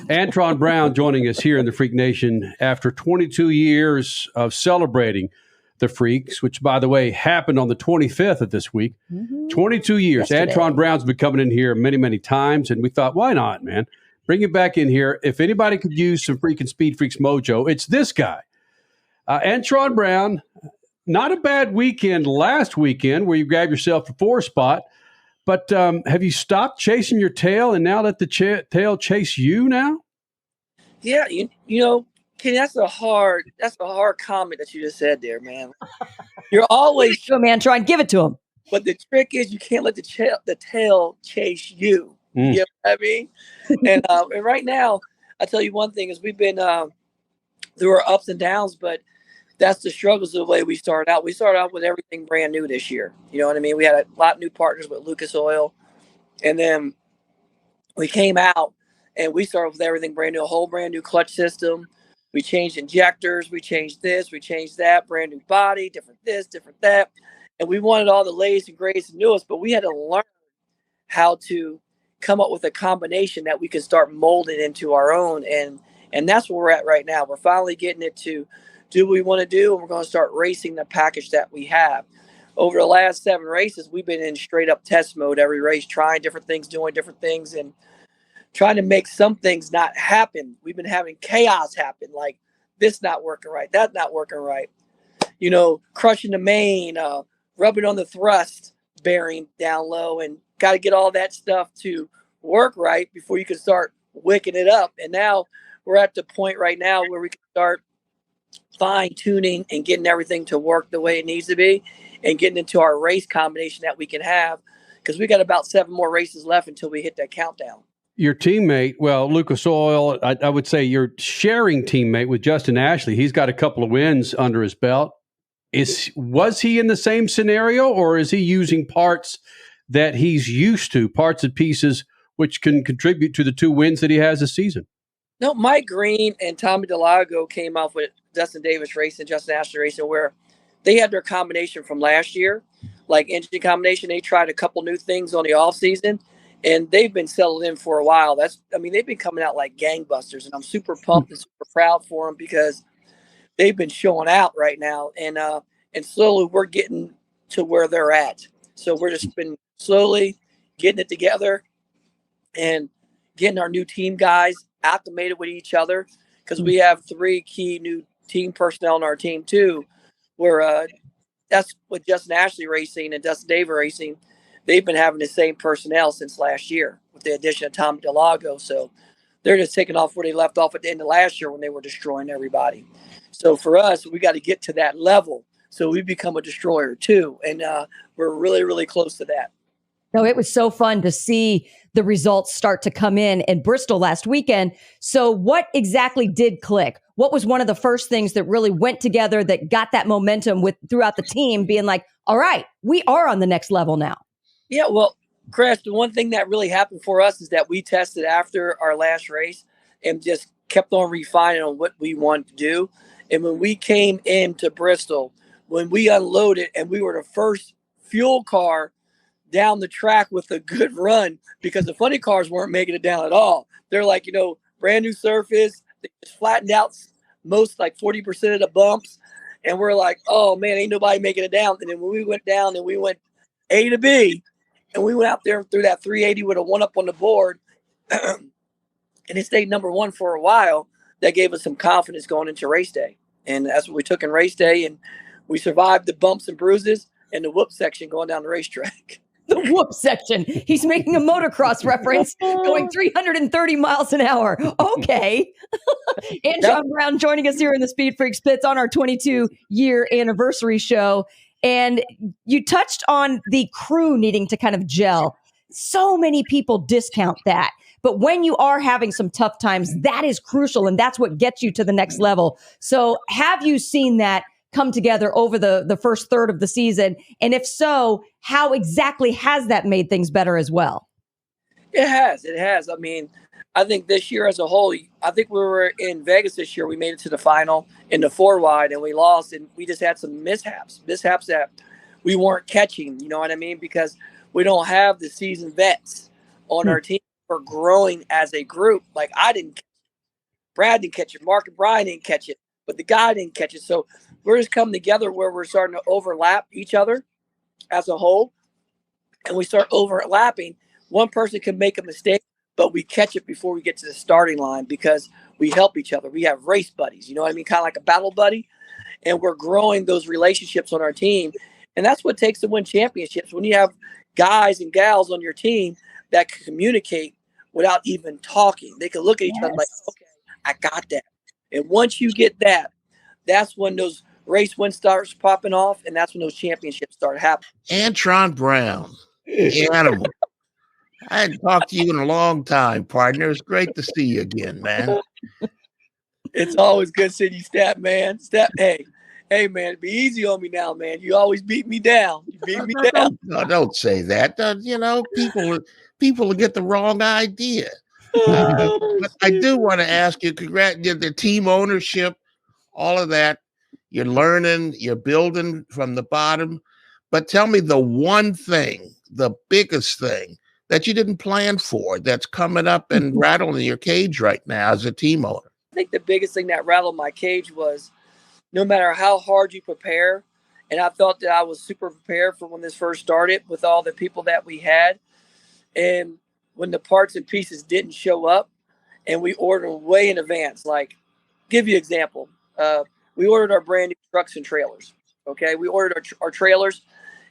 Antron Brown joining us here in the Freak Nation after 22 years of celebrating the Freaks, which, by the way, happened on the 25th of this week. 22 years. Yesterday. Antron Brown's been coming in here many, many times, and we thought, why not, man? Bring it back in here. If anybody could use some freaking Speed Freaks mojo, it's this guy. Antron Brown, not a bad weekend last weekend where you grabbed yourself a 4 spot. But have you stopped chasing your tail and now let the tail chase you now? Yeah, you know, Kenny, that's a hard comment that you just said there, man. You're always give it to him, man. Try and give it to him. But the trick is you can't let the tail chase you. You know what I mean? And right now, I tell you one thing is we've been there were ups and downs, but that's the struggles of the way we started out. We started out with everything brand new this year. You know what I mean? We had a lot of new partners with Lucas Oil. And then we came out and we started with everything brand new, a whole brand new clutch system. We changed injectors. We changed this. We changed that. Brand new body, different this, different that. And we wanted all the latest and greatest and newest, but we had to learn how to come up with a combination that we could start molding into our own. And that's where we're at right now. We're finally getting it to do what we want to do, and we're going to start racing the package that we have. Over the last 7 races, we've been in straight up test mode every race, trying different things, doing different things, and trying to make some things not happen. We've been having chaos happen, like this not working right, that not working right. You know, crushing the main, rubbing on the thrust bearing down low, and got to get all that stuff to work right before you can start wicking it up. And now we're at the point right now where we can start fine-tuning and getting everything to work the way it needs to be and getting into our race combination that we can have, because we got about 7 more races left until we hit that countdown. Your teammate, well, Lucas Oil, I would say your sharing teammate with Justin Ashley, he's got a couple of wins under his belt. Was he in the same scenario, or is he using parts that he's used to, parts and pieces which can contribute to the 2 wins that he has this season? No, Mike Green and Tommy DeLago came off with Justin Davis Racing, Justin Ashley Racing, where they had their combination from last year, like engine combination. They tried a couple new things on the off season, and they've been settled in for a while. They've been coming out like gangbusters, and I'm super pumped and super proud for them because they've been showing out right now, and slowly we're getting to where they're at. So we're just been slowly getting it together and getting our new team guys acclimated with each other, because we have 3 key new team personnel on our team too, where that's with Justin Ashley Racing and Dustin Davis Racing. They've been having the same personnel since last year with the addition of Tom DeLago. So they're just taking off where they left off at the end of last year when they were destroying everybody. So for us, we got to get to that level so we become a destroyer too. And we're really, really close to that. No, it was so fun to see the results start to come in Bristol last weekend. So what exactly did click? What was one of the first things that really went together that got that momentum throughout the team being like, all right, we are on the next level now? Yeah, well, Crash, the one thing that really happened for us is that we tested after our last race and just kept on refining on what we wanted to do. And when we came into Bristol, when we unloaded and we were the first fuel car down the track with a good run, because the funny cars weren't making it down at all. They're like, brand new surface. They just flattened out most, like 40% of the bumps. And we're like, oh man, ain't nobody making it down. And then when we went down and we went A to B, and we went out there through that 380 with a 1-up on the board, and it stayed number 1 for a while. That gave us some confidence going into race day. And that's what we took in race day. And we survived the bumps and bruises and the whoop section going down the racetrack. The whoop section. He's making a motocross reference, going 330 miles an hour. Okay. Antron Brown joining us here in the Speed Freaks Pits on our 22-year anniversary show. And you touched on the crew needing to kind of gel. So many people discount that. But when you are having some tough times, that is crucial, and that's what gets you to the next level. So have you seen that come together over the first third of the season? And if so, how exactly has that made things better as well? It has. I mean, I think this year as a whole, I think we were in Vegas this year. We made it to the final in the 4-wide and we lost, and we just had some mishaps that we weren't catching, you know what I mean? Because we don't have the seasoned vets on our team for growing as a group. Like I didn't catch Brad didn't catch it. Mark and Brian didn't catch it, but the guy didn't catch it. So we're just coming together where we're starting to overlap each other as a whole. And we start overlapping. One person can make a mistake, but we catch it before we get to the starting line because we help each other. We have race buddies, you know what I mean? Kind of like a battle buddy. And we're growing those relationships on our team. And that's what takes to win championships. When you have guys and gals on your team that can communicate without even talking, they can look at each other like, okay, I got that. And once you get that, that's when those race wins starts popping off, and that's when those championships start happening. Antron Brown, the animal. I hadn't talked to you in a long time, partner. It's great to see you again, man. It's always good seeing you, Stat, man. Stat, hey, man, be easy on me now, man. You always beat me down. You beat me down. Don't say that. People will get the wrong idea. But I do want to ask you, the team ownership, all of that. You're learning, you're building from the bottom. But tell me the one thing, the biggest thing that you didn't plan for that's coming up and rattling your cage right now as a team owner. I think the biggest thing that rattled my cage was no matter how hard you prepare, and I felt that I was super prepared for when this first started with all the people that we had. And when the parts and pieces didn't show up and we ordered way in advance, like give you an example. We ordered our brand new trucks and trailers. Okay. We ordered our trailers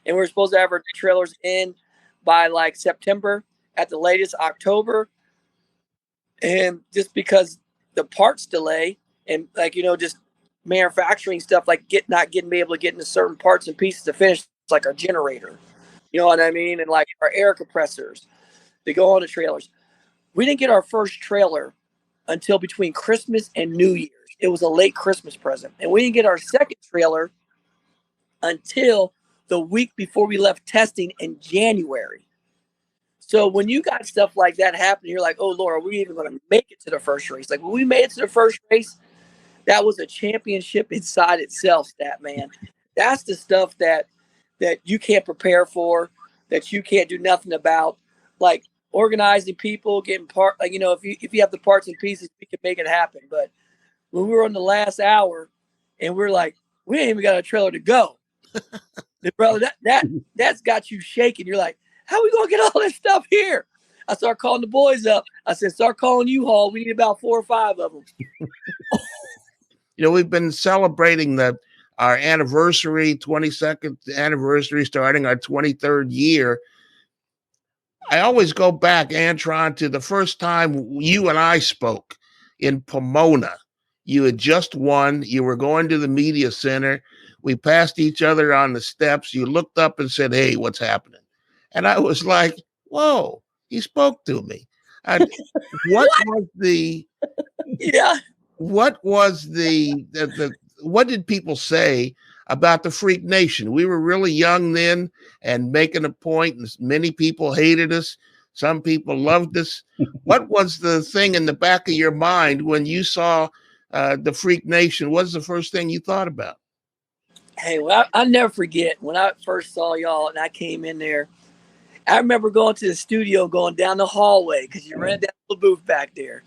and we were supposed to have our trailers in by like September, at the latest October. And just because the parts delay and just manufacturing stuff, like be able to get into certain parts and pieces to finish, it's like our generator, you know what I mean? And like our air compressors, they go on the trailers. We didn't get our first trailer until between Christmas and New Year's. It was a late Christmas present. And we didn't get our second trailer until the week before we left testing in January. So when you got stuff like that happening, you're like, oh, Lord, are we even going to make it to the first race? Like when we made it to the first race, that was a championship inside itself, Stat, man. That's the stuff that you can't prepare for, that you can't do nothing about. Like organizing people, getting if you have the parts and pieces, we can make it happen. But when we were on the last hour and we're like, we ain't even got a trailer to go. Brother, that's got you shaking. You're like, how are we going to get all this stuff here? I start calling the boys up. I said, start calling U-Haul. We need about 4 or 5 of them. We've been celebrating our anniversary, 22nd anniversary, starting our 23rd year. I always go back, Antron, to the first time you and I spoke in Pomona. You had just won. You were going to the media center. We passed each other on the steps. You looked up and said, hey, what's happening? And I was like, whoa, he spoke to me. What did people say about the Freak Nation? We were really young then and making a point, and many people hated us. Some people loved us. What was the thing in the back of your mind when you saw the Freak Nation? What was the first thing you thought about? Hey, well, I'll never forget when I first saw y'all and I came in there. I remember going to the studio, going down the hallway because you ran down the booth back there.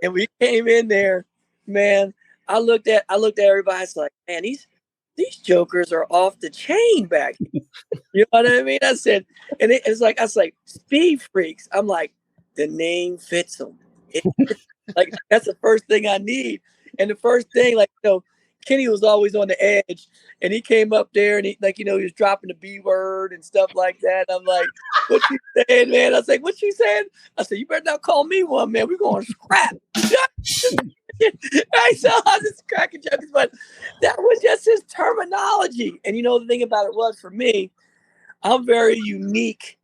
and we came in there, man. I looked at everybody. I was like, man, these jokers are off the chain back here. You know what I mean? I said, and I was like, Speed Freaks. I'm like, the name fits them. Like that's the first thing I need. And the first thing, Kenny was always on the edge, and he came up there and he was dropping the B word and stuff like that. I'm like, what you saying, man? I was like, what you saying? I said, you better not call me one, man. We're going to scrap. I saw I was just cracking jokes, but that was just his terminology. And the thing about it was, for me, I'm very unique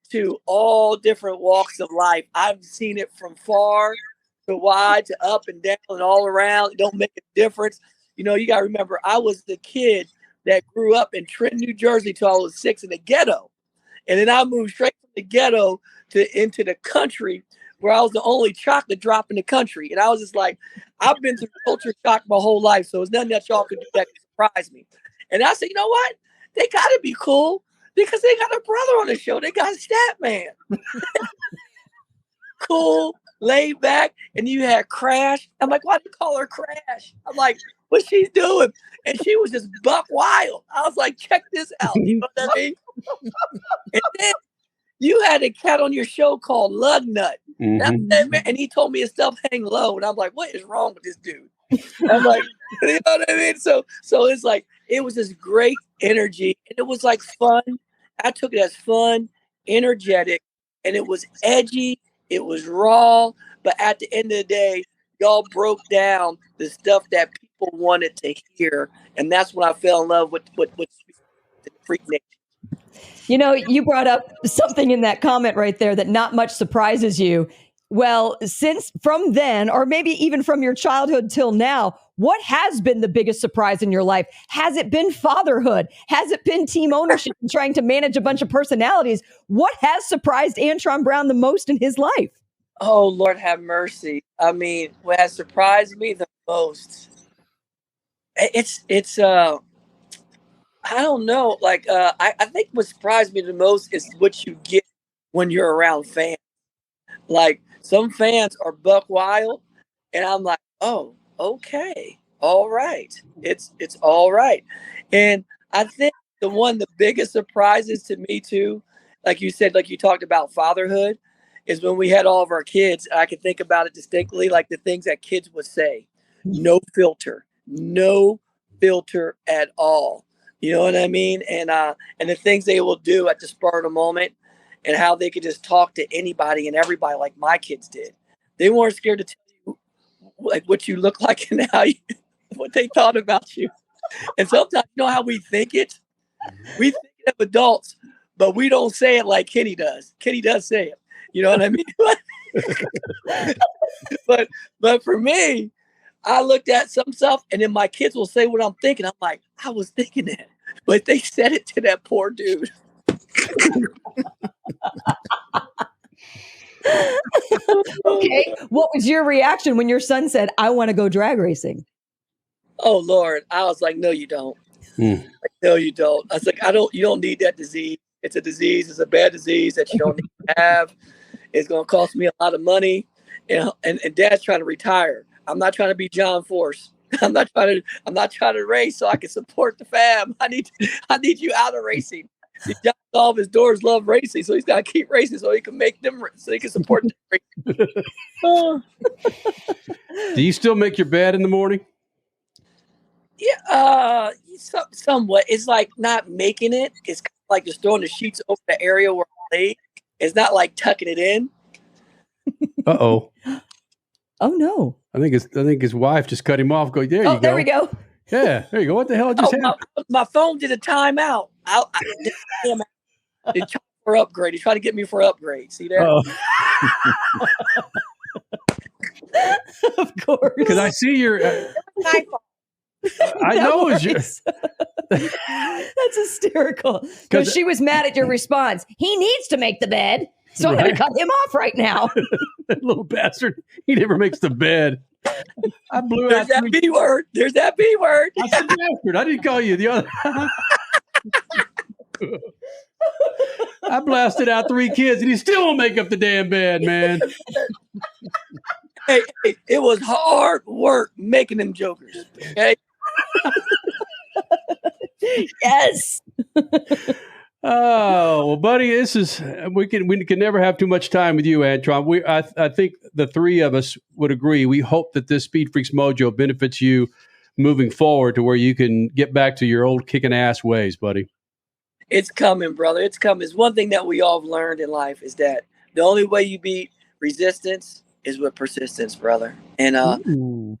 to all different walks of life. I've seen it from far to wide to up and down and all around. It don't make a difference. You got to remember, I was the kid that grew up in Trenton, New Jersey till I was 6 in the ghetto. And then I moved straight from the ghetto into the country where I was the only chocolate drop in the country. And I was just like, I've been through culture shock my whole life. So it's nothing that y'all could do that could surprise me. And I said, you know what? They got to be cool because they got a brother on the show. They got Stat Man. Cool, laid back, and you had Crash. I'm like, why do you call her Crash? I'm like, what she's doing? And she was just buck wild. I was like, check this out. You know what I mean? And then you had a cat on your show called Lug Nut. And he told me his stuff hang low. And I'm like, what is wrong with this dude? I'm like, you know what I mean? So it's like, it was this great energy. And it was like fun. I took it as fun, energetic, and it was edgy. It was raw. But at the end of the day, y'all broke down the stuff that people wanted to hear. And that's when I fell in love with the Freak Nation. You know, you brought up something in that comment right there that not much surprises you. Well, since from then, or maybe even from your childhood till now, what has been the biggest surprise in your life? Has it been fatherhood? Has it been team ownership and trying to manage a bunch of personalities? What has surprised Antron Brown the most in his life? Oh, Lord have mercy. I mean, what has surprised me the most, it's I don't know. Like, I think what surprised me the most is what you get when you're around fans. Like, some fans are buck wild, and I'm like, oh, okay, all right. It's all right. And I think the biggest surprises to me too, like you said, like you talked about fatherhood, is when we had all of our kids. I can think about it distinctly, like the things that kids would say. No filter at all. You know what I mean? And the things they will do at the spur of the moment, and how they could just talk to anybody and everybody like my kids did. They weren't scared to tell you like what you look like and what they thought about you. And sometimes, you know how we think it? We think it of adults, but we don't say it like Kenny does. Kenny does say it. You know what I mean? But for me, I looked at some stuff, and then my kids will say what I'm thinking. I'm like, I was thinking that. But they said it to that poor dude. Okay. What was your reaction when your son said, I want to go drag racing? Oh, Lord. I was like, no, you don't. Like, no, you don't. I was like, you don't need that disease. It's a disease. It's a bad disease that you don't need to have. It's going to cost me a lot of money. And Dad's trying to retire. I'm not trying to be John Force. I'm not trying to race so I can support the fam. I need you out of racing. All of his doors love racing, so he's got to keep racing so he can make them, so he can support them. Do you still make your bed in the morning? Yeah, somewhat. It's like not making it. It's kind of like just throwing the sheets over the area where I lay. It's not like tucking it in. Oh no! I think his wife just cut him off. Go there. You go. There we go. Yeah, there you go. What the hell just happened? My phone did a timeout. They tried for upgrade. He tried to get me for upgrade. See there? Oh. Of course. Because I see your. I know it's yours. That's hysterical. Because she was mad at your response. He needs to make the bed, so I'm going to cut him off right now. That little bastard. He never makes the bed. I blew out. That B word. There's that B word. I said bastard. I didn't call you the other. I blasted out 3 kids, and he still won't make up the damn bed, man. Hey, it was hard work making them jokers. Okay. Yes. Oh, well, buddy, this is we can never have too much time with you, Antron. I think the 3 of us would agree. We hope that this Speed Freaks mojo benefits you moving forward to where you can get back to your old kicking ass ways, buddy. It's coming, brother. It's coming. It's one thing that we all have learned in life is that the only way you beat resistance is with persistence, brother. And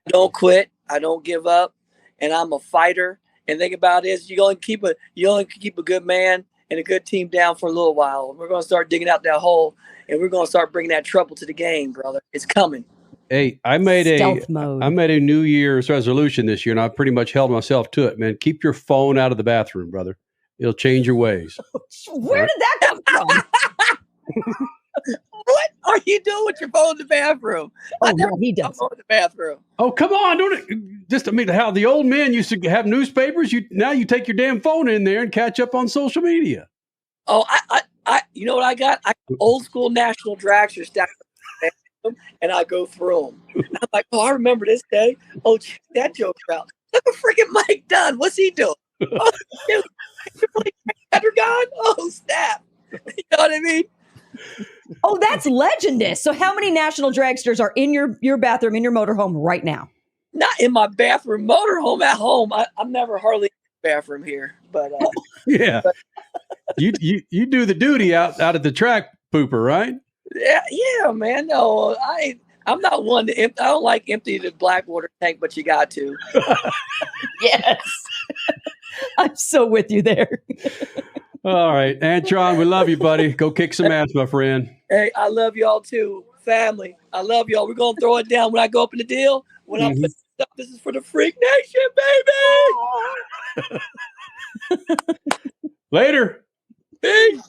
don't quit. I don't give up. And I'm a fighter. And think about this: you only keep a good man and a good team down for a little while. We're going to start digging out that hole, and we're going to start bringing that trouble to the game, brother. It's coming. Hey, I made mode. a New Year's resolution this year, and I pretty much held myself to it, man. Keep your phone out of the bathroom, brother. It'll change your ways. Where did that come from? What are you doing with your phone in the bathroom? He does. In the bathroom. Oh, come on. Don't how the old men used to have newspapers. Now you take your damn phone in there and catch up on social media. Oh, I you know what I got? I got old school National Dragster stacked. them and I go through them. And I'm like, oh, I remember this day. Oh, check that joke out. Look at freaking Mike Dunn. What's he doing? Oh, dude, God? Oh, snap. You know what I mean? Oh, that's legendous. So how many national dragsters are in your bathroom, in your motorhome right now? Not in my bathroom, motorhome at home. I'm never hardly in the bathroom here, but yeah. But, you do the duty out at the track, pooper, right? Yeah, man. No, I'm not one to I don't like empty the black water tank, but you got to. Yes. I'm so with you there. All right, Antron, we love you, buddy. Go kick some ass, my friend. Hey, I love y'all too, family. I love y'all. We're gonna throw it down when I go up in the deal. When I'm putting stuff, this is for the Freak Nation, baby. Later. Peace.